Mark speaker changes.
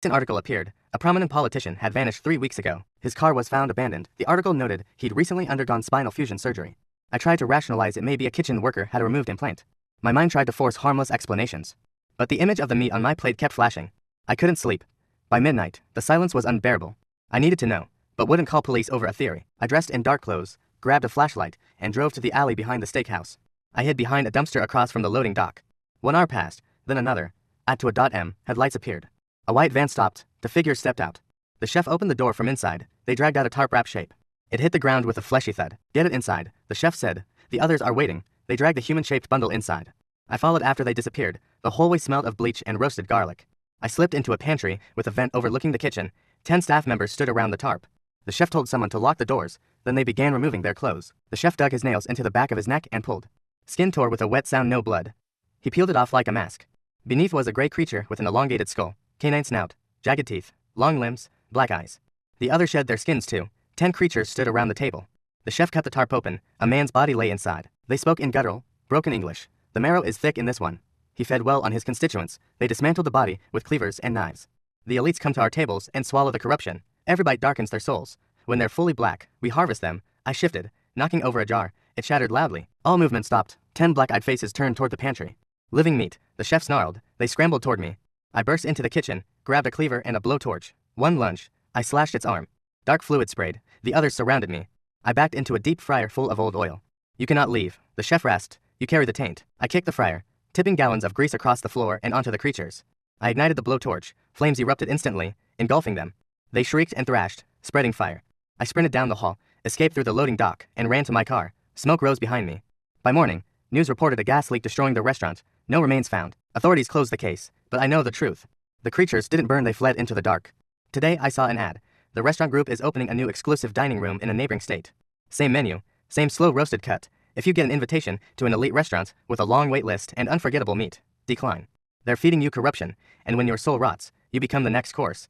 Speaker 1: An article appeared. A prominent politician had vanished 3 weeks ago. His car was found abandoned. The article noted he'd recently undergone spinal fusion surgery. I tried to rationalize it may be a kitchen worker had a removed implant. My mind tried to force harmless explanations. But the image of the meat on my plate kept flashing. I couldn't sleep. By midnight, the silence was unbearable. I needed to know, but wouldn't call police over a theory. I dressed in dark clothes, grabbed a flashlight, and drove to the alley behind the steakhouse. I hid behind a dumpster across from the loading dock. 1 hour passed, then another. At to a .m, headlights appeared. A white van stopped. The figure stepped out. The chef opened the door from inside. They dragged out a tarp wrap shape. It hit the ground with a fleshy thud. Get it inside, the chef said. The others are waiting. They dragged the human-shaped bundle inside. I followed after they disappeared. The hallway smelled of bleach and roasted garlic. I slipped into a pantry with a vent overlooking the kitchen. 10 staff members stood around the tarp. The chef told someone to lock the doors. Then they began removing their clothes. The chef dug his nails into the back of his neck and pulled. Skin tore with a wet sound, no blood. He peeled it off like a mask. Beneath was a gray creature with an elongated skull, canine snout, jagged teeth, long limbs, black eyes. The others shed their skins too. 10 creatures stood around the table. The chef cut the tarp open. A man's body lay inside. They spoke in guttural, broken English. The marrow is thick in this one. He fed well on his constituents. They dismantled the body with cleavers and knives. The elites come to our tables and swallow the corruption. Every bite darkens their souls. When they're fully black, we harvest them. I shifted, knocking over a jar. It shattered loudly. All movement stopped. 10 black-eyed faces turned toward the pantry. Living meat, the chef snarled. They scrambled toward me. I burst into the kitchen, grabbed a cleaver and a blowtorch. 1 lunge. I slashed its arm. Dark fluid sprayed. The others surrounded me. I backed into a deep fryer full of old oil. You cannot leave, the chef rasped. You carry the taint. I kicked the fryer, tipping gallons of grease across the floor and onto the creatures. I ignited the blowtorch. Flames erupted instantly, engulfing them. They shrieked and thrashed, spreading fire. I sprinted down the hall, escaped through the loading dock, and ran to my car. Smoke rose behind me. By morning, news reported a gas leak destroying the restaurant. No remains found. Authorities closed the case, but I know the truth. The creatures didn't burn, they fled into the dark. Today I saw an ad. The restaurant group is opening a new exclusive dining room in a neighboring state. Same menu, same slow roasted cut. If you get an invitation to an elite restaurant with a long wait list and unforgettable meat, decline. They're feeding you corruption, and when your soul rots, you become the next course.